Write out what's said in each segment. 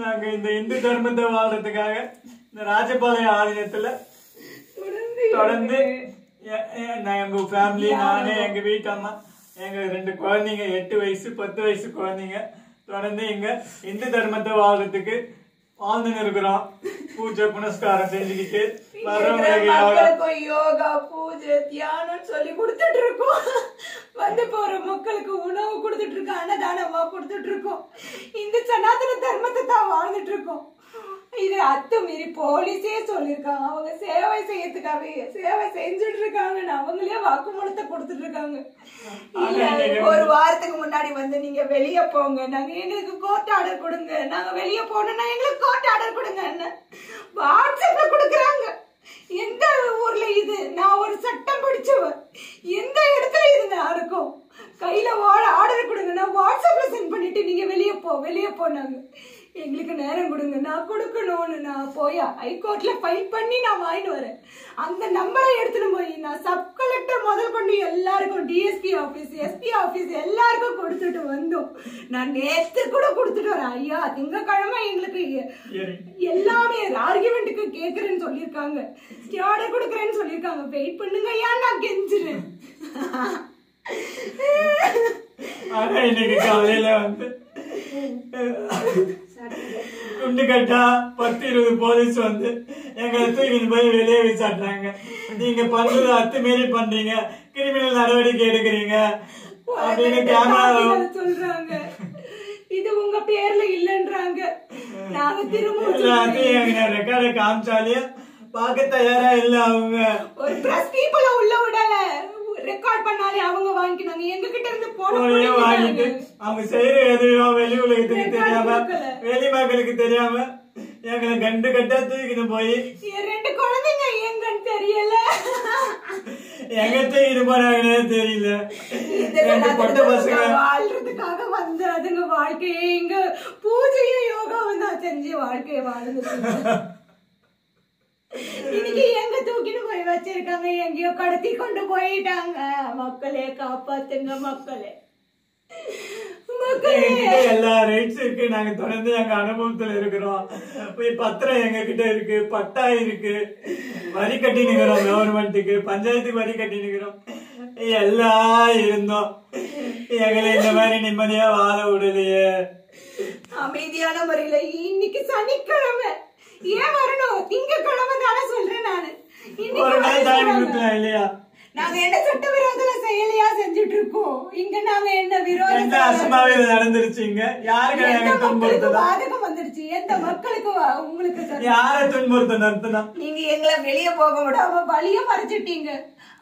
நாங்க இந்த இந்து தர்மத்தை வாழ்றதுக்காக இந்த ராஜபாளையம் ஆலயத்துல தொடர்ந்து எங்க ஃபேமிலி, நானு, எங்க வீட்டம்மா, எங்க 2 குழந்தைங்க, 8 வயசு 10 வயசு குழந்தைங்க தொடர்ந்து இங்க இந்து தர்மத்தை வாழ்றதுக்கு வாழ்ந்துன்னு இருக்கிறோம். பூஜை புனஸ்காரம் செஞ்சுக்கிட்டு யோகா பூஜை தியானம் சொல்லி கொடுத்துட்டு இருக்கோம். வந்து போற மக்களுக்கு உணவு கொடுத்துட்டு இருக்கோம், அன்னதானமா கொடுத்துட்டு இருக்கோம். இந்த சனாதன தர்மத்தை தான் வாழ்ந்துட்டு இருக்கோம். இது அத்துமீறி போலீஸே சொல்லிருக்காங்க, அவங்க சேவை செய்யறதுக்காக சேவை செஞ்சுட்டு இருக்காங்க. அவங்களே வாக்குமூலத்தை கொடுத்துட்டு இருக்காங்க. ஒரு வாரத்துக்கு முன்னாடி வந்து நீங்க வெளியே போங்க, நாங்க எங்களுக்கு கோர்ட் ஆர்டர் கொடுங்க, நாங்க வெளியே போனோம்னா எங்களுக்கு கோர்ட் ஆர்டர் கொடுங்க வாட்ஸ்அப்ல கொடுக்குறாங்க. எந்த ஊர்ல இது? நான் ஒரு சட்டம் படிச்சவன், எந்த இடத்துல இது நான் இருக்கும்? கையில ஆர்டர் கொடுங்க, நான் வாட்ஸ்அப்ல சென்ட் பண்ணிட்டு நீங்க வெளியே போனாங்க. எங்களுக்கு நேரம் கொடுங்க, நான் கொடுக்கணும்னு நான் போய் ஹைகோர்ட்ல ஃபைல் பண்ணி நான் வாங்கிட்டு வரேன். அந்த நம்பரை எடுத்துட்டு போய் நான் சப் கலெக்டர் முதல் கொண்டு எல்லாருக்கும், டிஎஸ்பி ஆபீஸ், எஸ்பி ஆபீஸ் எல்லாருக்கும் கொடுத்துட்டு வந்தோம். நான் நேற்று கூட கொடுத்துட்டு வரேன். ஐயா திங்கக்கிழமை எங்களுக்கு எல்லாமே ஆர்குமெண்ட்டுக்கு கேக்குறேன்னு சொல்லியிருக்காங்க, ஆர்டர் கொடுக்குறேன்னு சொல்லியிருக்காங்க. வெயிட் பண்ணுங்க ஐயா, நான் கெஞ்சுறேன். இன்னைக்கு காலையில வந்து குண்டு கட்டா 10-20 போலீஸ் வந்து எங்களை தூக்கி போய் வெளியே விசாட்டாங்க. நீங்க பண்றது அத்துமீறி பண்றீங்க, கிரிமினல் நடவடிக்கை எடுக்கிறீங்க அப்படின்னு கேமரா சொல்றாங்க. இது உங்க பேர்ல இல்லன்றாங்க. நாங்க திரும்ப ரெக்கார்ட காமிச்சாலே பார்க்க தயாரா இல்ல. அவங்க ஒரு பிரஸ் பீப்புள உள்ள விடல, ரெக்கார்ட் பண்ணாலே அவங்க வாங்கினாங்க. எங்க கிட்ட இருந்து போன வாங்கிட்டு அவங்க செய்யற எதுவும் வெளி உலகத்துக்கு தெரியாம, வெளி மக்களுக்கு தெரியாம எங்களை கண்டு கட்டா தூக்கிட்டு போய் 2 குழந்தைங்க எங்கன்னு தெரியல, எங்க தூக்கிட்டு போறாங்கன்னே தெரியல. 2 பொட்ட பசங்க வாழ்றதுக்காக வந்து அதுங்க வாழ்க்கையே இங்க பூஜையும் யோகாவும் தான் செஞ்சு வாழ்க்கையை வாழ்ந்து இன்னைக்கு எங்க தூக்கிட்டு போய் வச்சிருக்காங்க, எங்கேயோ கடத்தி கொண்டு போயிட்டாங்க. மக்களே காப்பாத்துங்க, மக்களே எல்லா ரைட்ஸ் இருக்கு. நாங்க தொடர்ந்து எங்க அனுபவத்துல இருக்கிறோம். பத்திரம் எங்க கிட்ட இருக்கு, பட்டா இருக்கு, வரி கட்டி நிக்கிறோம், கவர்மெண்ட்டுக்கு பஞ்சாயத்துக்கு வரி கட்டி நிக்கிறோம். எல்லாம் இருந்தோம், எங்களை இந்த மாதிரி நிம்மதியா வாழ விடலையே. அமைதியான முறையில இன்னைக்கு சனிக்கிழமை ஏன் வரணும்? திங்கக்கிழமை தானே சொல்றேன் நானு. இல்லையா? நாங்க என்ன சட்டவிரோத செயலியா செஞ்சுட்டு இருக்கோம் இங்க? நாங்க என்ன விரோத அசம்பாவிதம் நடந்துருச்சுங்க? யாருக்கு பாதகம் வந்துருச்சு? எந்த மக்களுக்கு? உங்களுக்கு யார துன்புறுத்த நடத்தினா? நீங்க எங்களை வெளியே போக விடாம வழிய மறைச்சிட்டீங்க.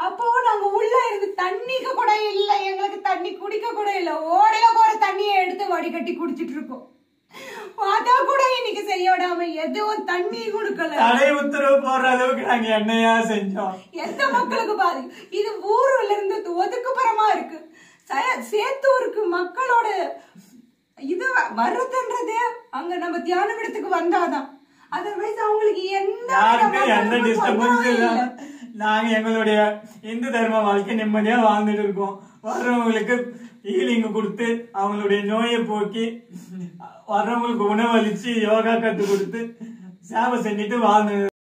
அப்போ நாங்க உள்ள இருந்து தண்ணிக்கு கூட இல்ல, எங்களுக்கு தண்ணி குடிக்க கூட இல்ல. ஓடையில போற தண்ணியை எடுத்து வடிகட்டி குடிச்சிட்டு இருக்கோம். அத கூட இன்னைக்கு செய்ய விடாம எதுவும் தண்ணி கொடுக்கல. தடை உத்தரவு போடுற அளவுக்கு நாங்க என்னையா செஞ்சோம்? எந்த மக்களுக்கு பாதிக்கும்? இது ஊர்ல இருந்து ஒதுக்குப்புறமா இருக்கு. சேத்தூருக்கு மக்களோட இது வர்றதுன்றதே அங்க நம்ம தியானம் இடத்துக்கு வந்தாதான். அதர்வைஸ் அவங்களுக்கு எந்த டிஸ்டர்பன்ஸ் இல்ல. நாங்க எங்களுடைய இந்து தர்ம வாழ்க்கை நிம்மதியா வாழ்ந்துட்டு இருக்கோம். வர்றவங்களுக்கு ஹீலிங் கொடுத்து அவங்களுடைய நோயை போக்கி வர்றவங்களுக்கு உணவளிச்சு யோகா கத்து கொடுத்து சேவை செஞ்சுட்டு வாழ்ந்து